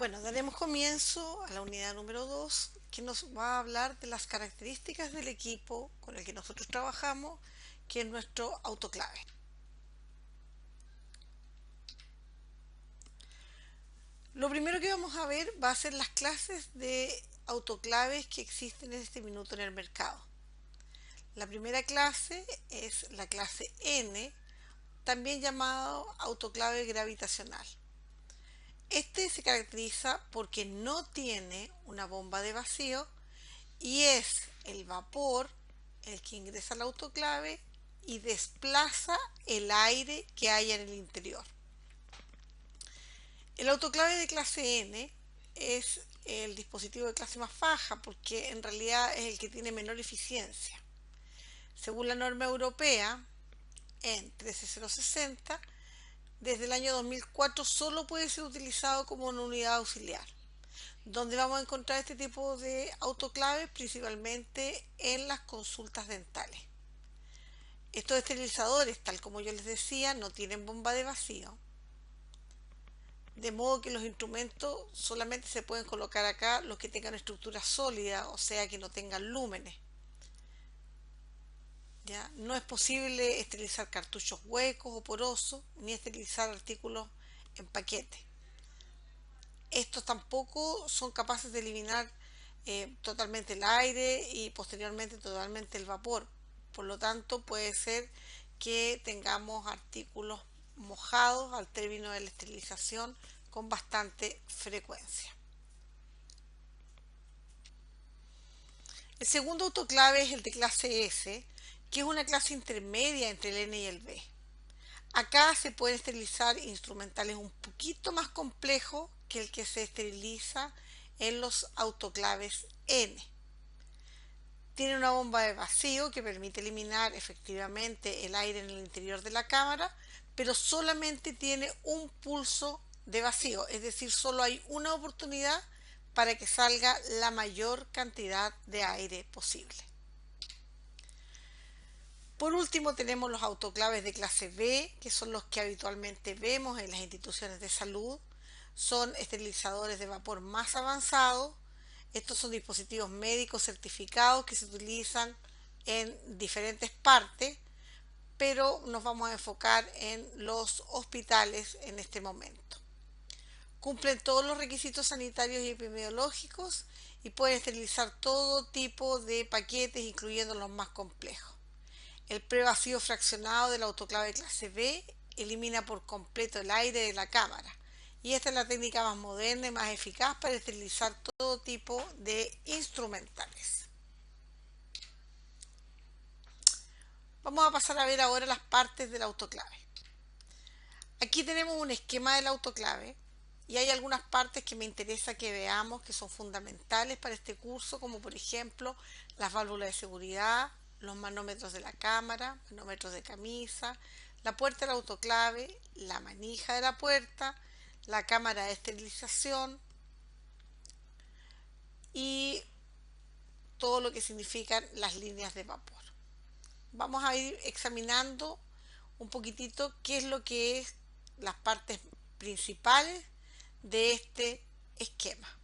Bueno, daremos comienzo a la unidad número 2, que nos va a hablar de las características del equipo con el que nosotros trabajamos, que es nuestro autoclave. Lo primero que vamos a ver va a ser las clases de autoclaves que existen en este minuto en el mercado. La primera clase es la clase N, también llamado autoclave gravitacional. Este se caracteriza porque no tiene una bomba de vacío y es el vapor el que ingresa al autoclave y desplaza el aire que hay en el interior. El autoclave de clase N es el dispositivo de clase más baja porque en realidad es el que tiene menor eficiencia. Según la norma europea, en 13060, desde el año 2004 solo puede ser utilizado como una unidad auxiliar. Donde vamos a encontrar este tipo de autoclaves principalmente en las consultas dentales. Estos esterilizadores, tal como yo les decía, no tienen bomba de vacío, de modo que los instrumentos solamente se pueden colocar acá los que tengan estructura sólida, o sea que no tengan lúmenes. ¿Ya? No es posible esterilizar cartuchos huecos o porosos, ni esterilizar artículos en paquete. Estos tampoco son capaces de eliminar totalmente el aire y posteriormente totalmente el vapor. Por lo tanto, puede ser que tengamos artículos mojados al término de la esterilización con bastante frecuencia. El segundo autoclave es el de clase S, que es una clase intermedia entre el N y el B. Acá se pueden esterilizar instrumentales un poquito más complejos que el que se esteriliza en los autoclaves N. Tiene una bomba de vacío que permite eliminar efectivamente el aire en el interior de la cámara, pero solamente tiene un pulso de vacío, es decir, solo hay una oportunidad para que salga la mayor cantidad de aire posible. Por último tenemos los autoclaves de clase B, que son los que habitualmente vemos en las instituciones de salud. Son esterilizadores de vapor más avanzados. Estos son dispositivos médicos certificados que se utilizan en diferentes partes, pero nos vamos a enfocar en los hospitales en este momento. Cumplen todos los requisitos sanitarios y epidemiológicos y pueden esterilizar todo tipo de paquetes, incluyendo los más complejos. El prevacío fraccionado del autoclave clase B elimina por completo el aire de la cámara y esta es la técnica más moderna y más eficaz para esterilizar todo tipo de instrumentales. Vamos a pasar a ver ahora las partes del autoclave. Aquí tenemos un esquema del autoclave y hay algunas partes que me interesa que veamos que son fundamentales para este curso, como por ejemplo las válvulas de seguridad, los manómetros de la cámara, manómetros de camisa, la puerta del autoclave, la manija de la puerta, la cámara de esterilización y todo lo que significan las líneas de vapor. Vamos a ir examinando un poquitito qué es lo que es las partes principales de este esquema.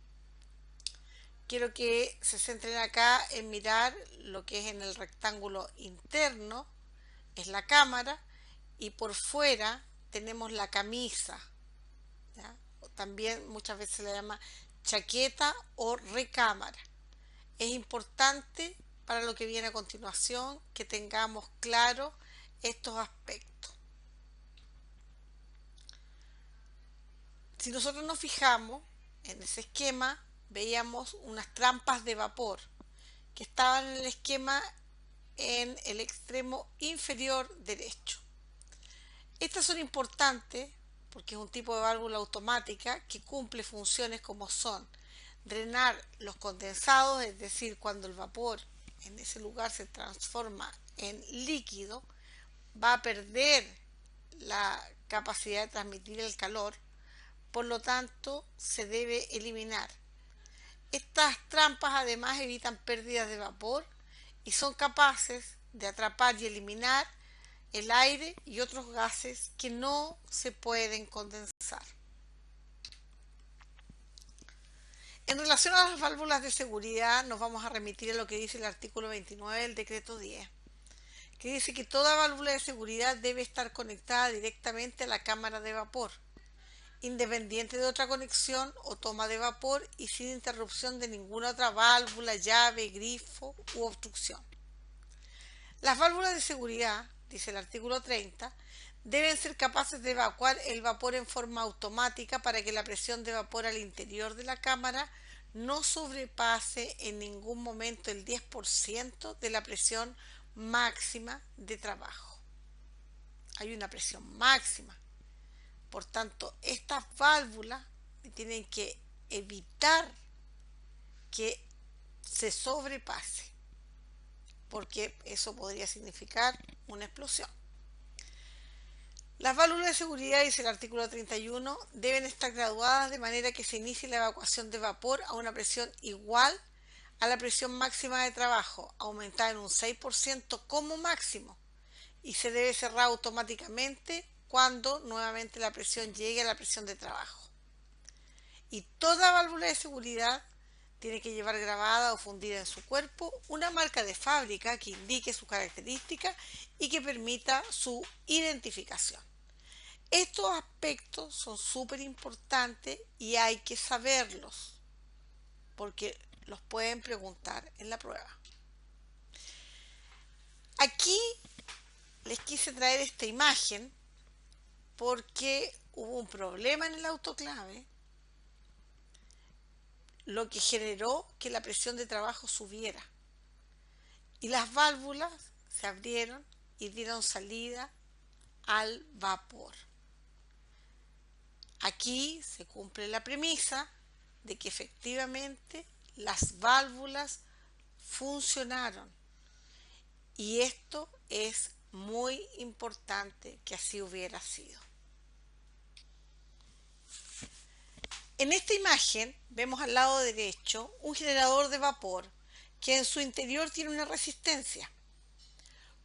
Quiero que se centren acá en mirar lo que es en el rectángulo interno, es la cámara, y por fuera tenemos la camisa, ¿ya? También muchas veces se le llama chaqueta o recámara. Es importante para lo que viene a continuación que tengamos claro estos aspectos. Si nosotros nos fijamos en ese esquema, veíamos unas trampas de vapor que estaban en el esquema en el extremo inferior derecho. Estas son importantes porque es un tipo de válvula automática que cumple funciones como son drenar los condensados, es decir, cuando el vapor en ese lugar se transforma en líquido, va a perder la capacidad de transmitir el calor, por lo tanto se debe eliminar. Estas trampas además evitan pérdidas de vapor y son capaces de atrapar y eliminar el aire y otros gases que no se pueden condensar. relación a las válvulas de seguridad, nos vamos a remitir a lo que dice el artículo 29 del decreto 10, que dice que toda válvula de seguridad debe estar conectada directamente a la cámara de vapor, independiente de otra conexión o toma de vapor y sin interrupción de ninguna otra válvula, llave, grifo u obstrucción. Las válvulas de seguridad, dice el artículo 30, deben ser capaces de evacuar el vapor en forma automática para que la presión de vapor al interior de la cámara no sobrepase en ningún momento el 10% de la presión máxima de trabajo. Hay una presión máxima. Por tanto, estas válvulas tienen que evitar que se sobrepase, porque eso podría significar una explosión. Las válvulas de seguridad, dice el artículo 31, deben estar graduadas de manera que se inicie la evacuación de vapor a una presión igual a la presión máxima de trabajo, aumentada en un 6% como máximo, y se debe cerrar automáticamente cuando nuevamente la presión llegue a la presión de trabajo. Y toda válvula de seguridad tiene que llevar grabada o fundida en su cuerpo una marca de fábrica que indique sus características y que permita su identificación. Estos aspectos son súper importantes y hay que saberlos porque los pueden preguntar en la prueba. Aquí les quise traer esta imagen porque hubo un problema en el autoclave, lo que generó que la presión de trabajo subiera y las válvulas se abrieron y dieron salida al vapor. Aquí se cumple la premisa de que efectivamente las válvulas funcionaron y esto es muy importante que así hubiera sido. En esta imagen vemos al lado derecho un generador de vapor que en su interior tiene una resistencia.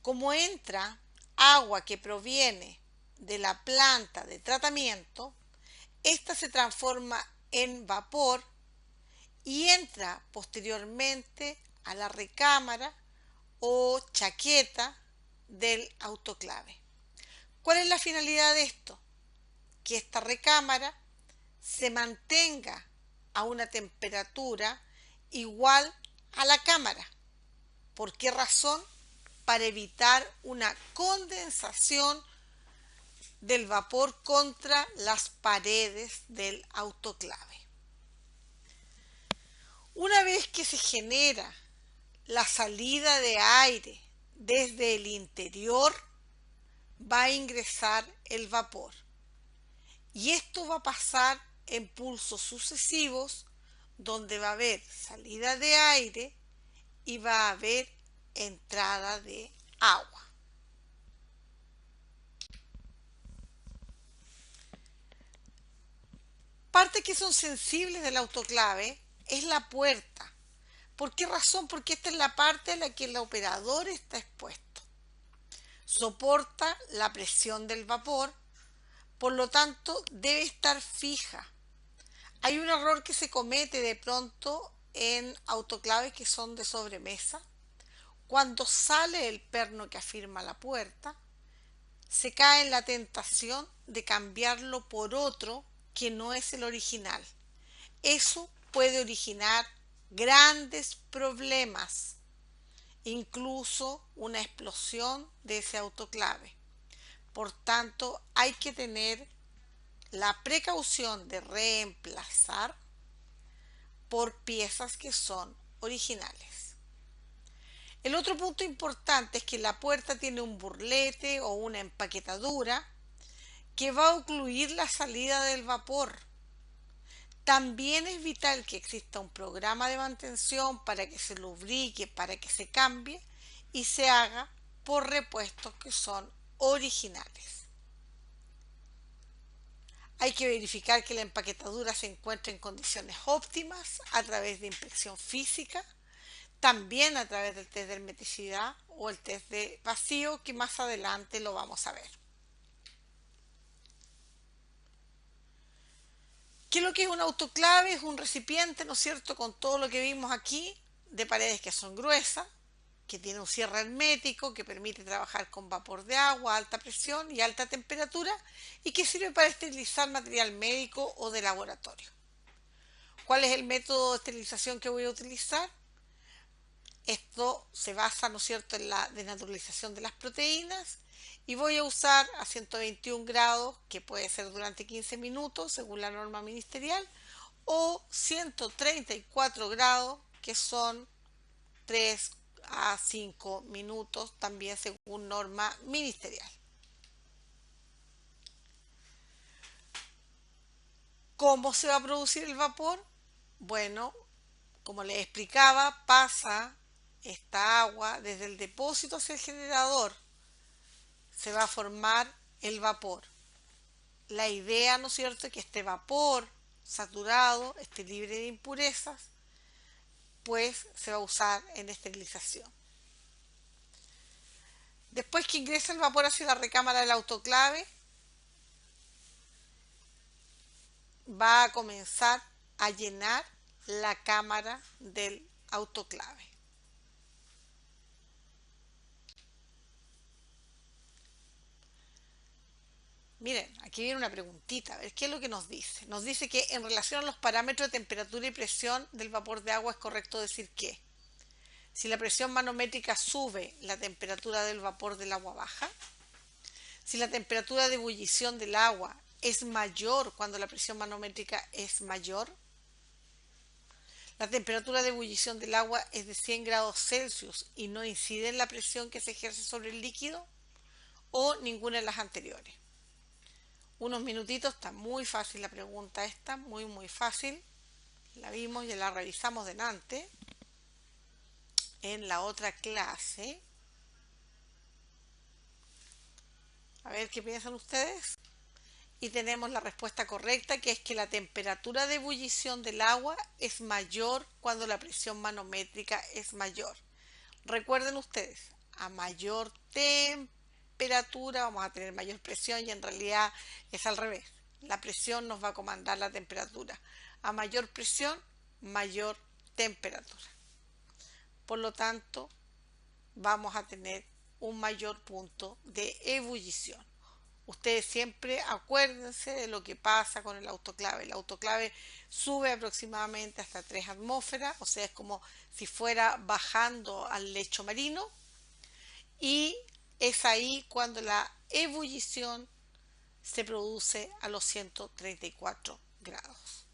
Como entra agua que proviene de la planta de tratamiento, esta se transforma en vapor y entra posteriormente a la recámara o chaqueta del autoclave. ¿Cuál es la finalidad de esto? Que esta recámara se mantenga a una temperatura igual a la cámara. ¿Por qué razón? Para evitar una condensación del vapor contra las paredes del autoclave. Una vez que se genera la salida de aire desde el interior, va a ingresar el vapor. Y esto va a pasar en pulsos sucesivos, donde va a haber salida de aire y va a haber entrada de agua. Partes que son sensibles del autoclave es la puerta. ¿Por qué razón? Porque esta es la parte a la que el operador está expuesto. Soporta la presión del vapor, por lo tanto debe estar fija. Hay un error que se comete de pronto en autoclaves que son de sobremesa. Cuando sale el perno que afirma la puerta, se cae en la tentación de cambiarlo por otro que no es el original. Eso puede originar grandes problemas, incluso una explosión de ese autoclave. Por tanto, hay que tener la precaución de reemplazar por piezas que son originales. El otro punto importante es que la puerta tiene un burlete o una empaquetadura que va a ocluir la salida del vapor. También es vital que exista un programa de mantención para que se lubrique, para que se cambie y se haga por repuestos que son originales. Hay que verificar que la empaquetadura se encuentre en condiciones óptimas a través de inspección física, también a través del test de hermeticidad o el test de vacío, que más adelante lo vamos a ver. ¿Qué es lo que es un autoclave? Es un recipiente, ¿no es cierto?, con todo lo que vimos aquí, de paredes que son gruesas, que tiene un cierre hermético que permite trabajar con vapor de agua, alta presión y alta temperatura, y que sirve para esterilizar material médico o de laboratorio. ¿Cuál es el método de esterilización que voy a utilizar? Esto se basa, ¿no es cierto?, en la desnaturalización de las proteínas, y voy a usar a 121 grados, que puede ser durante 15 minutos según la norma ministerial, o 134 grados, que son 3 a 5 minutos también según norma ministerial. ¿Cómo se va a producir el vapor? Bueno, como les explicaba, pasa esta agua desde el depósito hacia el generador. Se va a formar el vapor. La idea, ¿no es cierto?, es que este vapor saturado esté libre de impurezas, pues se va a usar en esterilización. Después que ingresa el vapor hacia la recámara del autoclave, va a comenzar a llenar la cámara del autoclave. Miren, aquí viene una preguntita, a ver qué es lo que nos dice. Nos dice que en relación a los parámetros de temperatura y presión del vapor de agua es correcto decir que si la presión manométrica sube, la temperatura del vapor del agua baja. Si la temperatura de ebullición del agua es mayor cuando la presión manométrica es mayor. La temperatura de ebullición del agua es de 100 grados Celsius y no incide en la presión que se ejerce sobre el líquido, o ninguna de las anteriores. Unos minutitos, está muy fácil la pregunta esta, muy fácil. La vimos y la revisamos delante en la otra clase. A ver qué piensan ustedes. Y tenemos la respuesta correcta, que es que la temperatura de ebullición del agua es mayor cuando la presión manométrica es mayor. Recuerden ustedes, a mayor temperatura vamos a tener mayor presión, y en realidad es al revés. La presión nos va a comandar la temperatura. A mayor presión, mayor temperatura. Por lo tanto, vamos a tener un mayor punto de ebullición. Ustedes siempre acuérdense de lo que pasa con el autoclave. El autoclave sube aproximadamente hasta 3 atmósferas, o sea, es como si fuera bajando al lecho marino, y es ahí cuando la ebullición se produce a los 134 grados.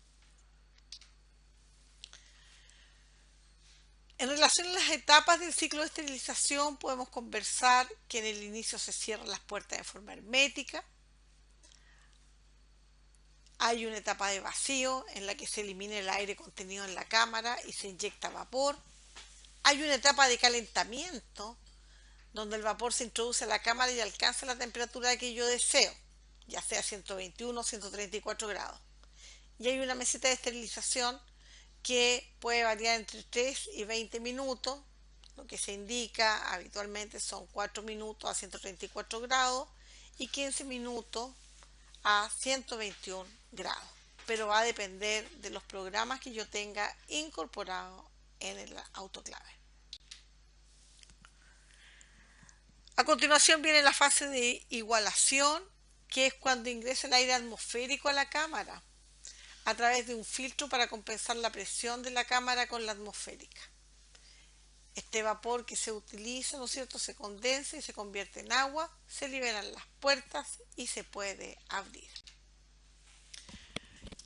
En relación a las etapas del ciclo de esterilización, podemos conversar que en el inicio se cierran las puertas de forma hermética. Hay una etapa de vacío en la que se elimina el aire contenido en la cámara y se inyecta vapor. Hay una etapa de calentamiento donde el vapor se introduce a la cámara y alcanza la temperatura que yo deseo, ya sea 121 o 134 grados. Y hay una meseta de esterilización que puede variar entre 3 y 20 minutos. Lo que se indica habitualmente son 4 minutos a 134 grados y 15 minutos a 121 grados. Pero va a depender de los programas que yo tenga incorporados en el autoclave. A continuación viene la fase de igualación, que es cuando ingresa el aire atmosférico a la cámara a través de un filtro para compensar la presión de la cámara con la atmosférica. Este vapor que se utiliza, ¿no es cierto?, se condensa y se convierte en agua, se liberan las puertas y se puede abrir.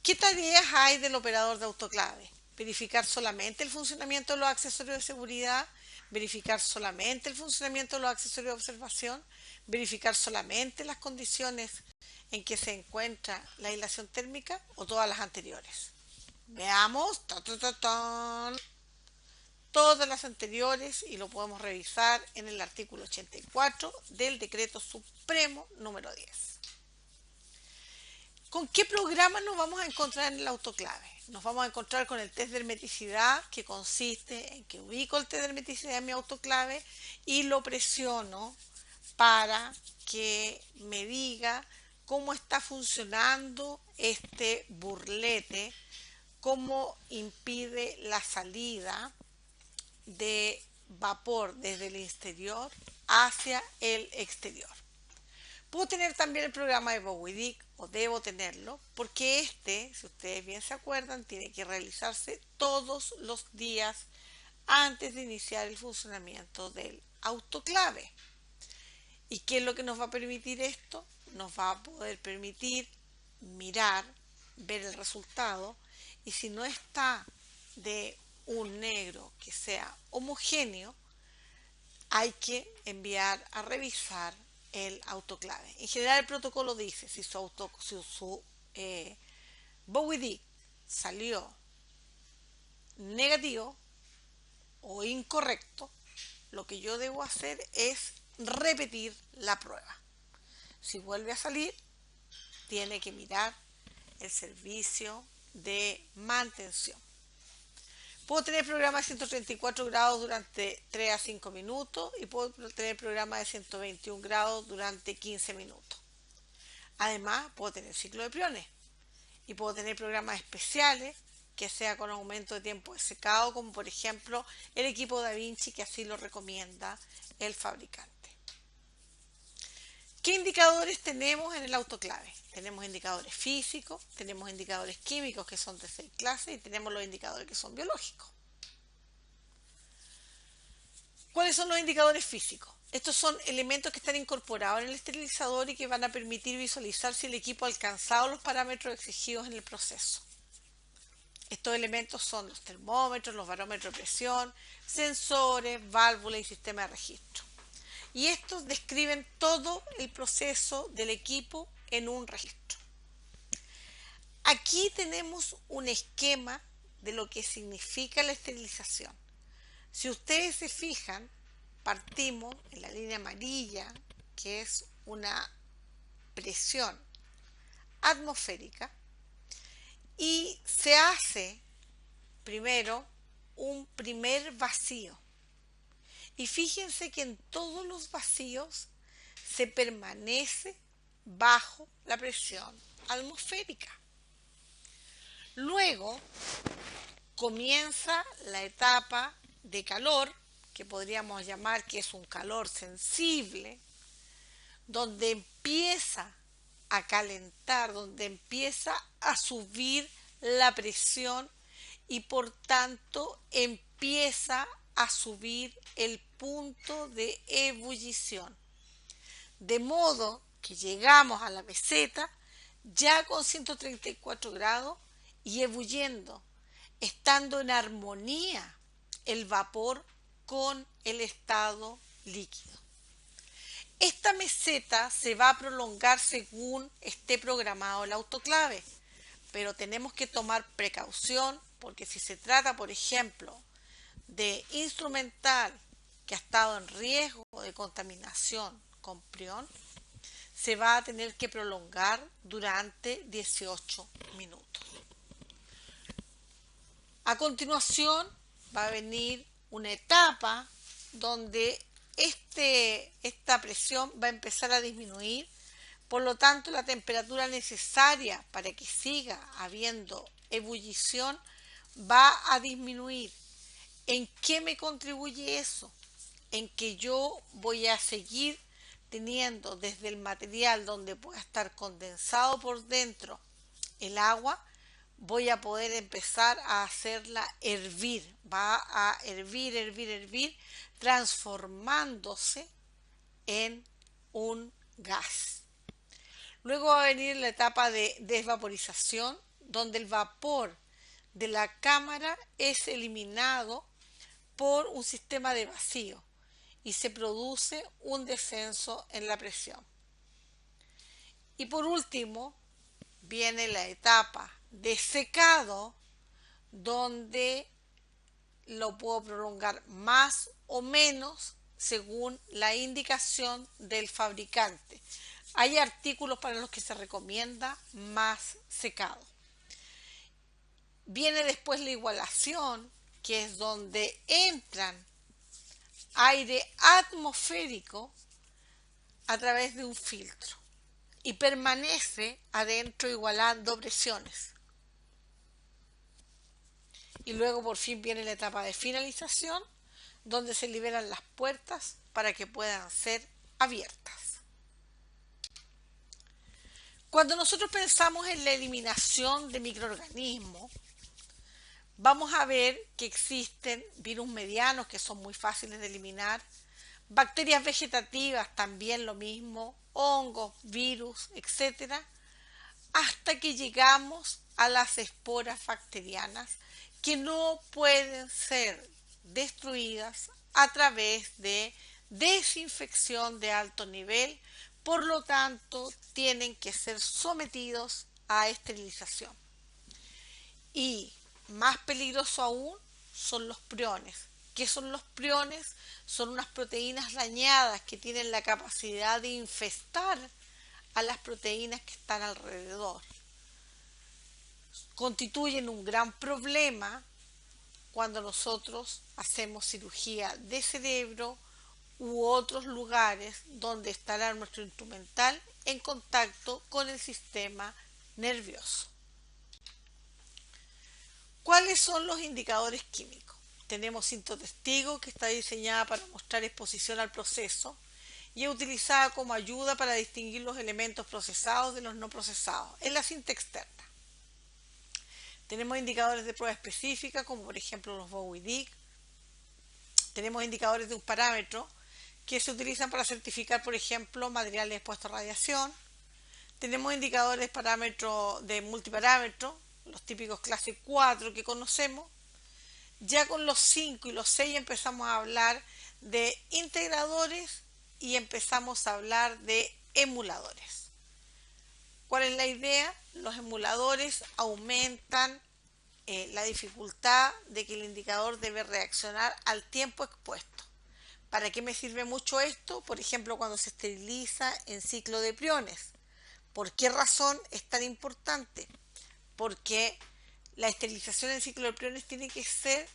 ¿Qué tareas hay del operador de autoclave? Verificar solamente el funcionamiento de los accesorios de seguridad, verificar solamente el funcionamiento de los accesorios de observación, verificar solamente las condiciones en que se encuentra la aislación térmica, o todas las anteriores. Veamos, todas las anteriores, y lo podemos revisar en el artículo 84 del Decreto Supremo número 10. ¿Con qué programa nos vamos a encontrar en el autoclave? Nos vamos a encontrar con el test de hermeticidad, que consiste en que ubico el test de hermeticidad en mi autoclave y lo presiono para que me diga cómo está funcionando este burlete, cómo impide la salida de vapor desde el interior hacia el exterior. Puedo tener también el programa de Bowie o debo tenerlo, porque este, si ustedes bien se acuerdan, tiene que realizarse todos los días antes de iniciar el funcionamiento del autoclave. ¿Y qué es lo que nos va a permitir esto? Nos va a poder permitir mirar, ver el resultado, y si no está de un negro que sea homogéneo, hay que enviar a revisar el autoclave. En general el protocolo dice si su Bowie salió negativo o incorrecto, lo que yo debo hacer es repetir la prueba. Si vuelve a salir, tiene que mirar el servicio de mantención. Puedo tener programa de 134 grados durante 3 a 5 minutos y puedo tener programa de 121 grados durante 15 minutos. Además, puedo tener ciclo de priones y puedo tener programas especiales que sea con aumento de tiempo de secado, como por ejemplo el equipo DaVinci, que así lo recomienda el fabricante. ¿Qué indicadores tenemos en el autoclave? Tenemos indicadores físicos, tenemos indicadores químicos que son de 6 clases y tenemos los indicadores que son biológicos. ¿Cuáles son los indicadores físicos? Estos son elementos que están incorporados en el esterilizador y que van a permitir visualizar si el equipo ha alcanzado los parámetros exigidos en el proceso. Estos elementos son los termómetros, los barómetros de presión, sensores, válvulas y sistema de registro. Y estos describen todo el proceso del equipo en un registro. Aquí tenemos un esquema de lo que significa la esterilización. Si ustedes se fijan, partimos en la línea amarilla, que es una presión atmosférica, y se hace primero un primer vacío. Y fíjense que en todos los vacíos se permanece bajo la presión atmosférica. Luego comienza la etapa de calor, que podríamos llamar que es un calor sensible, donde empieza a calentar, donde empieza a subir la presión y por tanto empieza a subir el punto de ebullición. De modo que llegamos a la meseta ya con 134 grados y ebulliendo, estando en armonía el vapor con el estado líquido. Esta meseta se va a prolongar según esté programado el autoclave, pero tenemos que tomar precaución porque si se trata, por ejemplo, de instrumental que ha estado en riesgo de contaminación con prión, se va a tener que prolongar durante 18 minutos. A continuación va a venir una etapa donde esta presión va a empezar a disminuir, por lo tanto la temperatura necesaria para que siga habiendo ebullición va a disminuir. ¿En qué me contribuye eso? En que yo voy a seguir teniendo desde el material donde pueda estar condensado por dentro el agua, voy a poder empezar a hacerla hervir. Va a hervir, transformándose en un gas. Luego va a venir la etapa de desvaporización, donde el vapor de la cámara es eliminado por un sistema de vacío y se produce un descenso en la presión. Y por último viene la etapa de secado, donde lo puedo prolongar más o menos según la indicación del fabricante. Hay artículos para los que se recomienda más secado. Viene después la igualación, que es donde entran aire atmosférico a través de un filtro. y permanece adentro igualando presiones. Y luego por fin viene la etapa de finalización, donde se liberan las puertas para que puedan ser abiertas. Cuando nosotros pensamos en la eliminación de microorganismos, vamos a ver que existen virus medianos que son muy fáciles de eliminar, bacterias vegetativas también lo mismo, hongos, virus, etcétera, hasta que llegamos a las esporas bacterianas que no pueden ser destruidas a través de desinfección de alto nivel, por lo tanto tienen que ser sometidos a esterilización. Y más peligroso aún son los priones. ¿Qué son los priones? Son unas proteínas dañadas que tienen la capacidad de infestar a las proteínas que están alrededor. Constituyen un gran problema cuando nosotros hacemos cirugía de cerebro u otros lugares donde estará nuestro instrumental en contacto con el sistema nervioso. ¿Cuáles son los indicadores químicos? Tenemos cintotestigo, que está diseñada para mostrar exposición al proceso y es utilizada como ayuda para distinguir los elementos procesados de los no procesados. Es la cinta externa. Tenemos indicadores de prueba específica, como por ejemplo los Bowie-Dick. Tenemos indicadores de un parámetro que se utilizan para certificar, por ejemplo, materiales expuestos a radiación. Tenemos indicadores parámetros de multiparámetros, los típicos clase 4 que conocemos. Ya con los 5 y los 6 empezamos a hablar de integradores y empezamos a hablar de emuladores. ¿Cuál es la idea? Los emuladores aumentan la dificultad de que el indicador debe reaccionar al tiempo expuesto. ¿Para qué me sirve mucho esto? Por ejemplo, cuando se esteriliza en ciclo de priones. ¿Por qué razón es tan importante? Porque la esterilización en ciclo de priones tiene que ser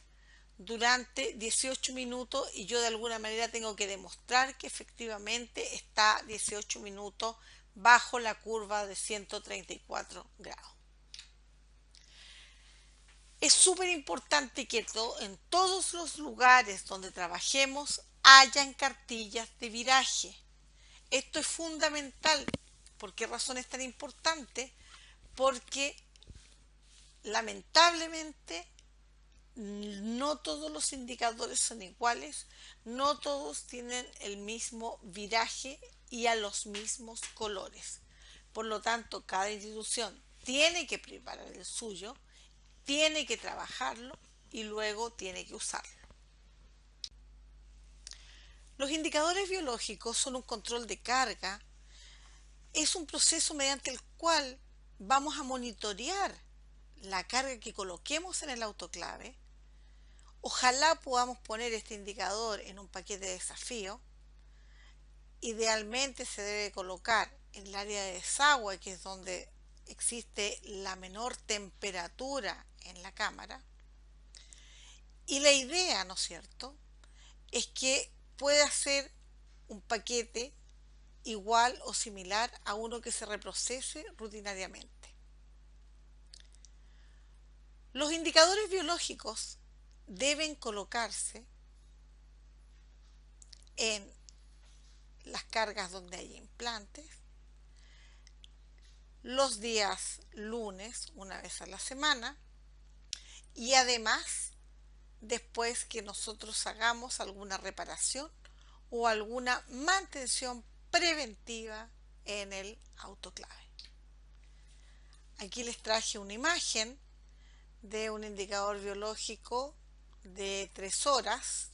durante 18 minutos y yo de alguna manera tengo que demostrar que efectivamente está 18 minutos bajo la curva de 134 grados. Es súper importante que en todos los lugares donde trabajemos hayan cartillas de viraje. Esto es fundamental. ¿Por qué razón es tan importante? Porque lamentablemente no todos los indicadores son iguales, no todos tienen el mismo viraje y a los mismos colores. Por lo tanto, cada institución tiene que preparar el suyo, tiene que trabajarlo y luego tiene que usarlo. Los indicadores biológicos son un control de carga. Es un proceso mediante el cual vamos a monitorear la carga que coloquemos en el autoclave. Ojalá podamos poner este indicador en un paquete de desafío. Idealmente se debe colocar en el área de desagüe, que es donde existe la menor temperatura en la cámara. Y la idea, ¿no es cierto?, es que pueda ser un paquete igual o similar a uno que se reprocese rutinariamente. Los indicadores biológicos deben colocarse en las cargas donde hay implantes, los días lunes, una vez a la semana, y además después que nosotros hagamos alguna reparación o alguna mantención preventiva en el autoclave. Aquí les traje una imagen de un indicador biológico de 3 horas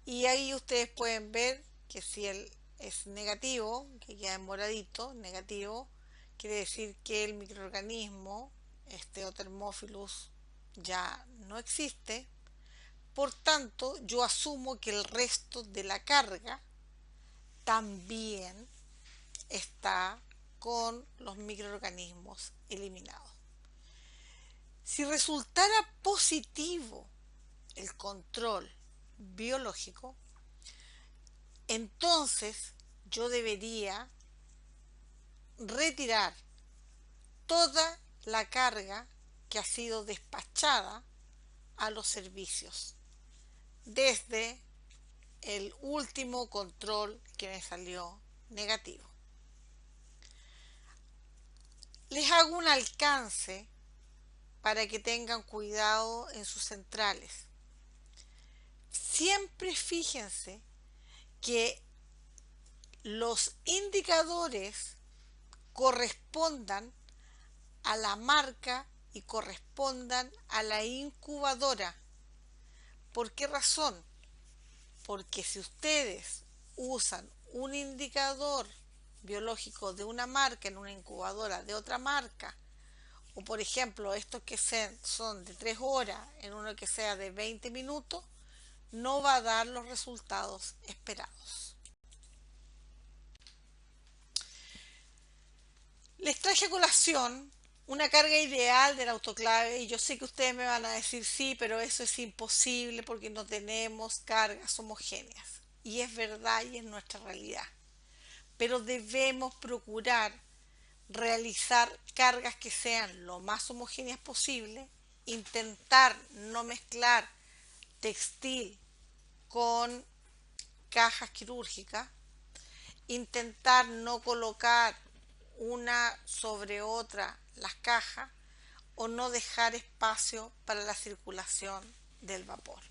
y ahí ustedes pueden ver que si él es negativo, que queda en moradito, negativo, quiere decir que el microorganismo, Thermophilus, ya no existe. Por tanto, yo asumo que el resto de la carga también está con los microorganismos eliminados. Si resultara positivo el control biológico, entonces yo debería retirar toda la carga que ha sido despachada a los servicios desde el último control que me salió negativo. Les hago un alcance para que tengan cuidado en sus centrales. Siempre fíjense que los indicadores correspondan a la marca y correspondan a la incubadora. ¿Por qué razón? Porque si ustedes usan un indicador biológico de una marca en una incubadora de otra marca, o por ejemplo estos que son de 3 horas en uno que sea de 20 minutos, no va a dar los resultados esperados. Les traje a colación una carga ideal del autoclave y yo sé que ustedes me van a decir sí, pero eso es imposible porque no tenemos cargas homogéneas. Y es verdad y es nuestra realidad. Pero debemos procurar realizar cargas que sean lo más homogéneas posible, intentar no mezclar textil con cajas quirúrgicas, intentar no colocar una sobre otra las cajas o no dejar espacio para la circulación del vapor.